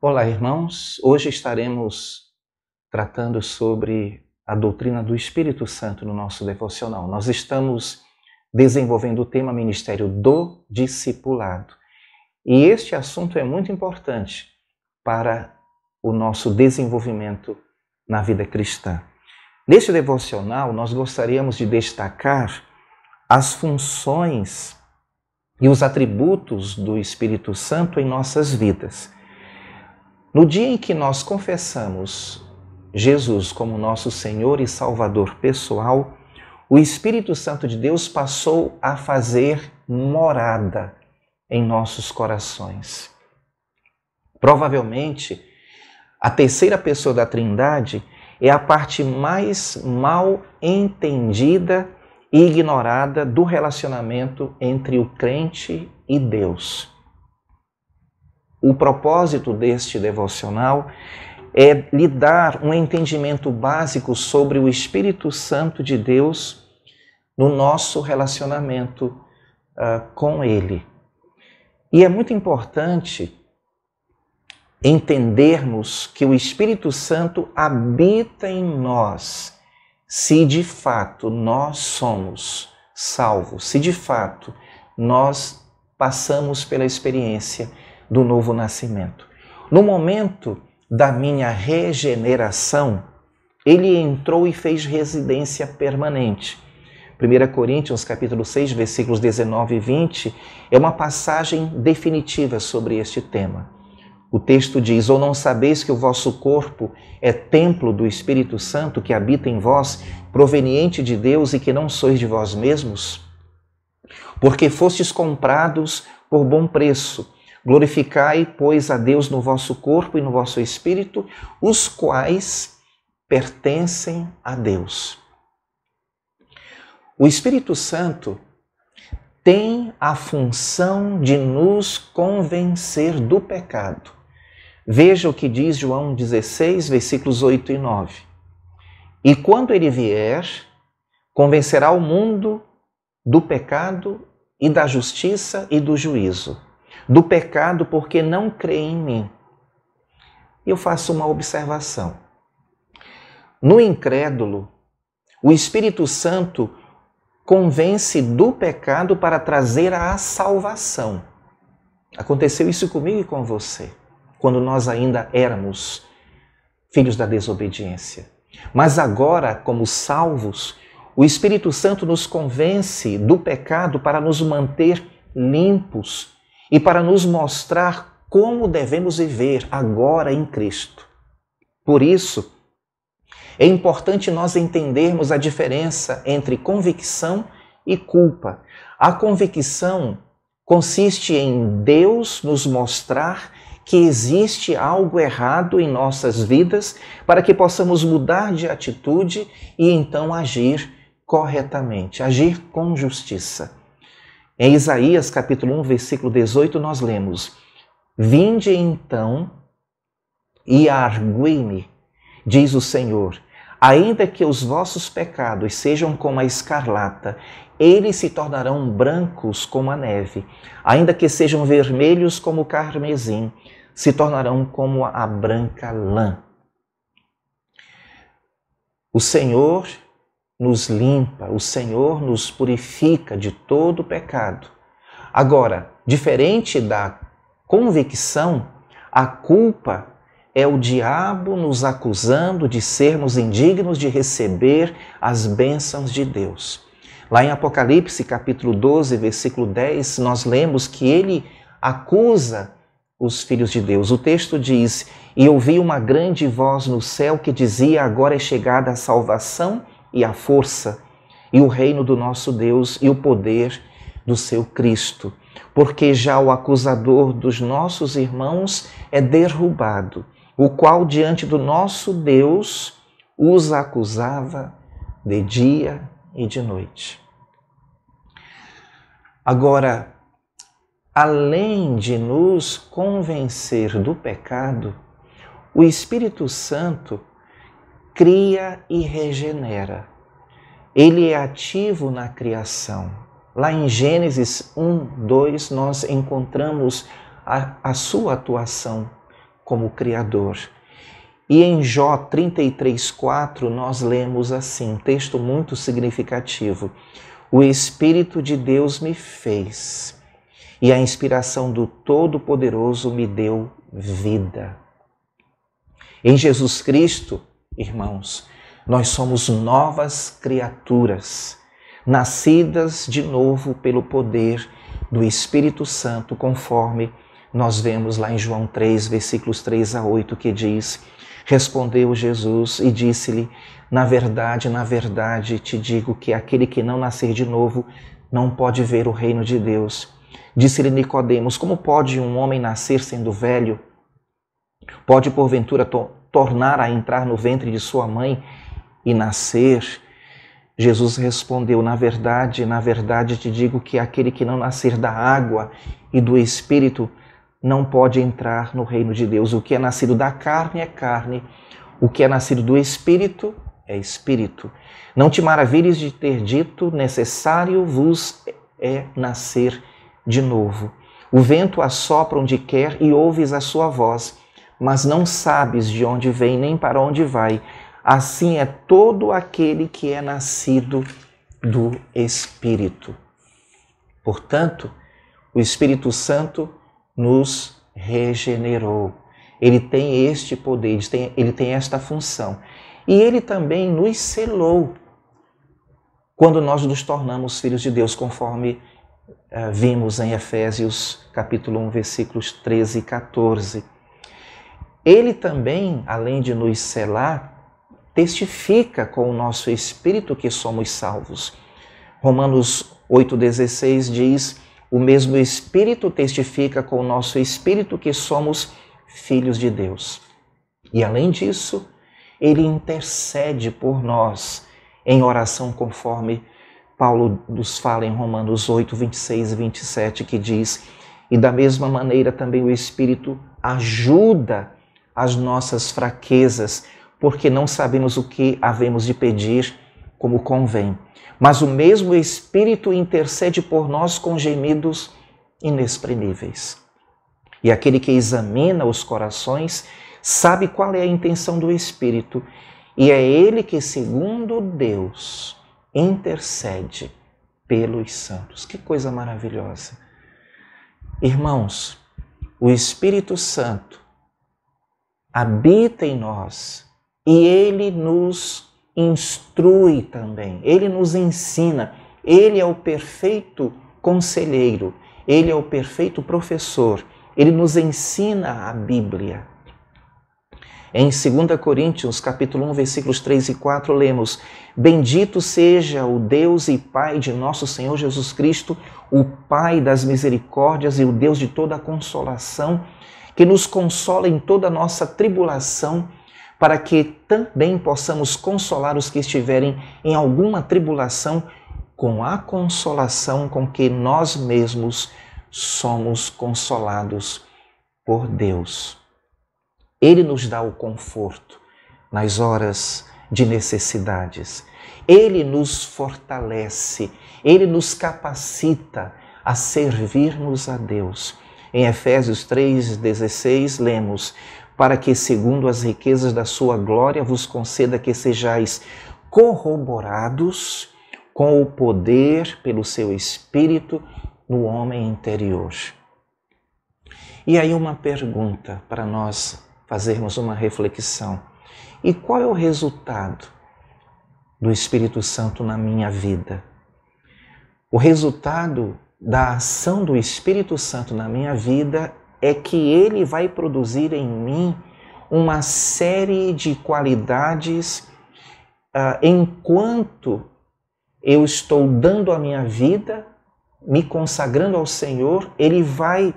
Olá, irmãos. Hoje estaremos tratando sobre a doutrina do Espírito Santo no nosso devocional. Nós estamos desenvolvendo o tema Ministério do Discipulado. E este assunto é muito importante para o nosso desenvolvimento na vida cristã. Neste devocional, nós gostaríamos de destacar as funções e os atributos do Espírito Santo em nossas vidas. No dia em que nós confessamos Jesus como nosso Senhor e Salvador pessoal, o Espírito Santo de Deus passou a fazer morada em nossos corações. Provavelmente, a terceira pessoa da Trindade é a parte mais mal entendida e ignorada do relacionamento entre o crente e Deus. O propósito deste devocional é lhe dar um entendimento básico sobre o Espírito Santo de Deus no nosso relacionamento com Ele. E é muito importante entendermos que o Espírito Santo habita em nós, se de fato nós somos salvos, se de fato nós passamos pela experiência do novo nascimento. No momento da minha regeneração, ele entrou e fez residência permanente. 1 Coríntios capítulo 6, versículos 19 e 20, é uma passagem definitiva sobre este tema. O texto diz: ou não sabeis que o vosso corpo é templo do Espírito Santo que habita em vós, proveniente de Deus, e que não sois de vós mesmos? Porque fostes comprados por bom preço. Glorificai, pois, a Deus no vosso corpo e no vosso espírito, os quais pertencem a Deus. O Espírito Santo tem a função de nos convencer do pecado. Veja o que diz João 16, versículos 8 e 9. E quando ele vier, convencerá o mundo do pecado e da justiça e do juízo. Do pecado porque não crê em mim. Eu faço uma observação. No incrédulo, o Espírito Santo convence do pecado para trazer a salvação. Aconteceu isso comigo e com você, quando nós ainda éramos filhos da desobediência. Mas agora, como salvos, o Espírito Santo nos convence do pecado para nos manter limpos e para nos mostrar como devemos viver agora em Cristo. Por isso, é importante nós entendermos a diferença entre convicção e culpa. A convicção consiste em Deus nos mostrar que existe algo errado em nossas vidas para que possamos mudar de atitude e então agir corretamente, agir com justiça. Em Isaías capítulo 1, versículo 18, nós lemos: vinde então e argui-me, diz o Senhor, ainda que os vossos pecados sejam como a escarlata, eles se tornarão brancos como a neve, ainda que sejam vermelhos como o carmesim, se tornarão como a branca lã. O Senhor nos limpa, o Senhor nos purifica de todo pecado. Agora, diferente da convicção, a culpa é o diabo nos acusando de sermos indignos de receber as bênçãos de Deus. Lá em Apocalipse, capítulo 12, versículo 10, nós lemos que ele acusa os filhos de Deus. O texto diz: e ouvi uma grande voz no céu que dizia: agora é chegada a salvação e a força, e o reino do nosso Deus e o poder do seu Cristo, porque já o acusador dos nossos irmãos é derrubado, o qual diante do nosso Deus os acusava de dia e de noite. Agora, além de nos convencer do pecado, o Espírito Santo cria e regenera. Ele é ativo na criação. Lá em Gênesis 1, 2, nós encontramos a sua atuação como Criador. E em Jó 33:4 nós lemos assim, um texto muito significativo: o Espírito de Deus me fez, e a inspiração do Todo-Poderoso me deu vida. Em Jesus Cristo, irmãos, nós somos novas criaturas, nascidas de novo pelo poder do Espírito Santo, conforme nós vemos lá em João 3, versículos 3-8, que diz: respondeu Jesus e disse-lhe: na verdade, te digo que aquele que não nascer de novo não pode ver o reino de Deus. Disse-lhe Nicodemos: como pode um homem nascer sendo velho? Pode porventura tornar a entrar no ventre de sua mãe e nascer? Jesus respondeu: na verdade, te digo que aquele que não nascer da água e do Espírito não pode entrar no reino de Deus. O que é nascido da carne é carne, o que é nascido do Espírito é Espírito. Não te maravilhes de ter dito: necessário vos é nascer de novo. O vento assopra onde quer e ouves a sua voz, mas não sabes de onde vem nem para onde vai. Assim é todo aquele que é nascido do Espírito. Portanto, o Espírito Santo nos regenerou. Ele tem este poder, ele tem esta função. E ele também nos selou quando nós nos tornamos filhos de Deus, conforme vimos em Efésios capítulo 1, versículos 13 e 14. Ele também, além de nos selar, testifica com o nosso espírito que somos salvos. Romanos 8,16 diz: o mesmo Espírito testifica com o nosso espírito que somos filhos de Deus. E além disso, ele intercede por nós em oração, conforme Paulo nos fala em Romanos 8, 26 e 27, que diz: e da mesma maneira também o Espírito ajuda as nossas fraquezas, porque não sabemos o que havemos de pedir como convém. Mas o mesmo Espírito intercede por nós com gemidos inexprimíveis. E aquele que examina os corações sabe qual é a intenção do Espírito, e é ele que, segundo Deus, intercede pelos santos. Que coisa maravilhosa! Irmãos, o Espírito Santo habita em nós e ele nos instrui também, ele nos ensina, ele é o perfeito conselheiro, ele é o perfeito professor, ele nos ensina a Bíblia. Em 2 Coríntios, capítulo 1, versículos 3 e 4, lemos: bendito seja o Deus e Pai de nosso Senhor Jesus Cristo, o Pai das misericórdias e o Deus de toda a consolação, que nos consola em toda a nossa tribulação, para que também possamos consolar os que estiverem em alguma tribulação com a consolação com que nós mesmos somos consolados por Deus. Ele nos dá o conforto nas horas de necessidades. Ele nos fortalece, ele nos capacita a servirmos a Deus. Em Efésios 3,16 lemos: para que, segundo as riquezas da sua glória, vos conceda que sejais corroborados com o poder pelo seu Espírito no homem interior. E aí uma pergunta para nós fazermos uma reflexão. E qual é o resultado do Espírito Santo na minha vida? O resultado da ação do Espírito Santo na minha vida é que ele vai produzir em mim uma série de qualidades enquanto eu estou dando a minha vida, me consagrando ao Senhor, ele vai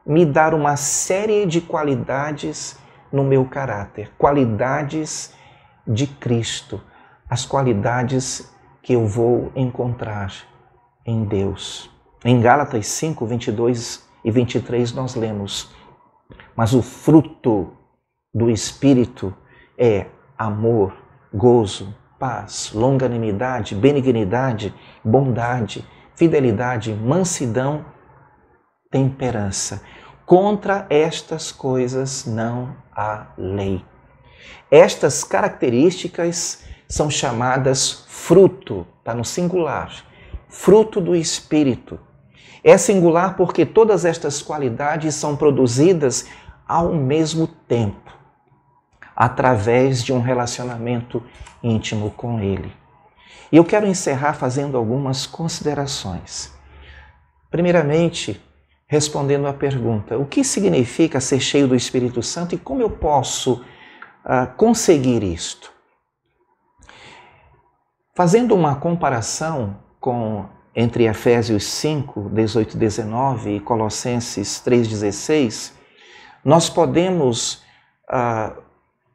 me dar uma série de qualidades no meu caráter, qualidades de Cristo, as qualidades que eu vou encontrar em Deus. Em Gálatas 5, 22 e 23 nós lemos: mas o fruto do Espírito é amor, gozo, paz, longanimidade, benignidade, bondade, fidelidade, mansidão, temperança. Contra estas coisas não há lei. Estas características são chamadas fruto, está no singular, fruto do Espírito. É singular porque todas estas qualidades são produzidas ao mesmo tempo, através de um relacionamento íntimo com Ele. E eu quero encerrar fazendo algumas considerações. Primeiramente, respondendo à pergunta, o que significa ser cheio do Espírito Santo e como eu posso conseguir isto? Fazendo uma comparação entre Efésios 5, 18 e 19 e Colossenses 3, 16, nós podemos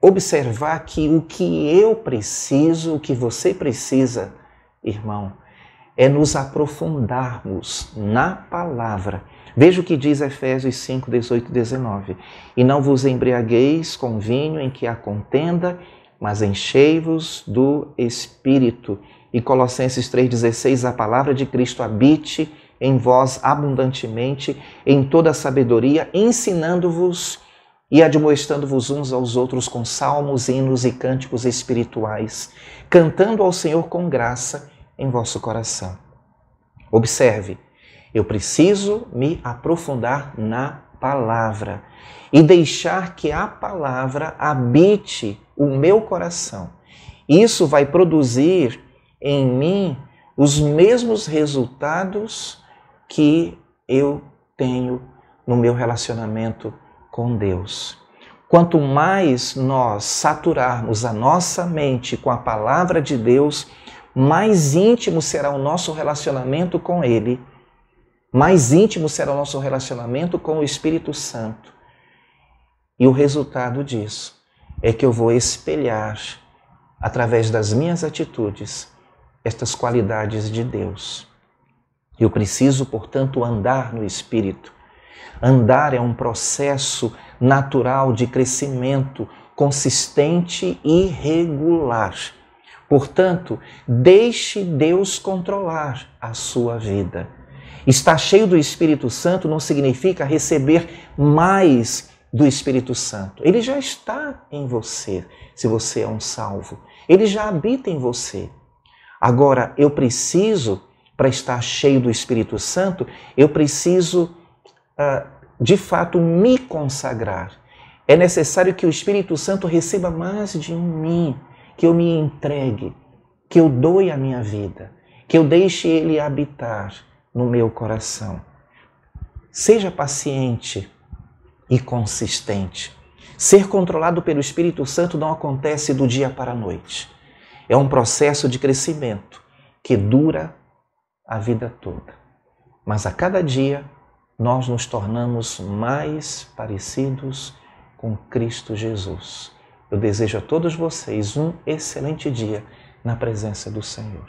observar que o que eu preciso, o que você precisa, irmão, é nos aprofundarmos na palavra. Veja o que diz Efésios 5, 18 e 19. E não vos embriagueis com vinho em que há contenda, mas enchei-vos do Espírito. E Colossenses 3,16, a palavra de Cristo habite em vós abundantemente, em toda a sabedoria, ensinando-vos e admoestando-vos uns aos outros com salmos, hinos e cânticos espirituais, cantando ao Senhor com graça em vosso coração. Observe, eu preciso me aprofundar na palavra e deixar que a palavra habite o meu coração. Isso vai produzir em mim os mesmos resultados que eu tenho no meu relacionamento com Deus. Quanto mais nós saturarmos a nossa mente com a palavra de Deus, mais íntimo será o nosso relacionamento com Ele, mais íntimo será o nosso relacionamento com o Espírito Santo. E o resultado disso é que eu vou espelhar, através das minhas atitudes, estas qualidades de Deus. Eu preciso, portanto, andar no Espírito. Andar é um processo natural de crescimento consistente e regular. Portanto, deixe Deus controlar a sua vida. Estar cheio do Espírito Santo não significa receber mais do Espírito Santo. Ele já está em você, se você é um salvo. Ele já habita em você. Agora, eu preciso, para estar cheio do Espírito Santo, eu preciso, de fato, me consagrar. É necessário que o Espírito Santo receba mais de mim, que eu me entregue, que eu doe a minha vida, que eu deixe Ele habitar no meu coração. Seja paciente e consistente. Ser controlado pelo Espírito Santo não acontece do dia para a noite. É um processo de crescimento que dura a vida toda. Mas a cada dia nós nos tornamos mais parecidos com Cristo Jesus. Eu desejo a todos vocês um excelente dia na presença do Senhor.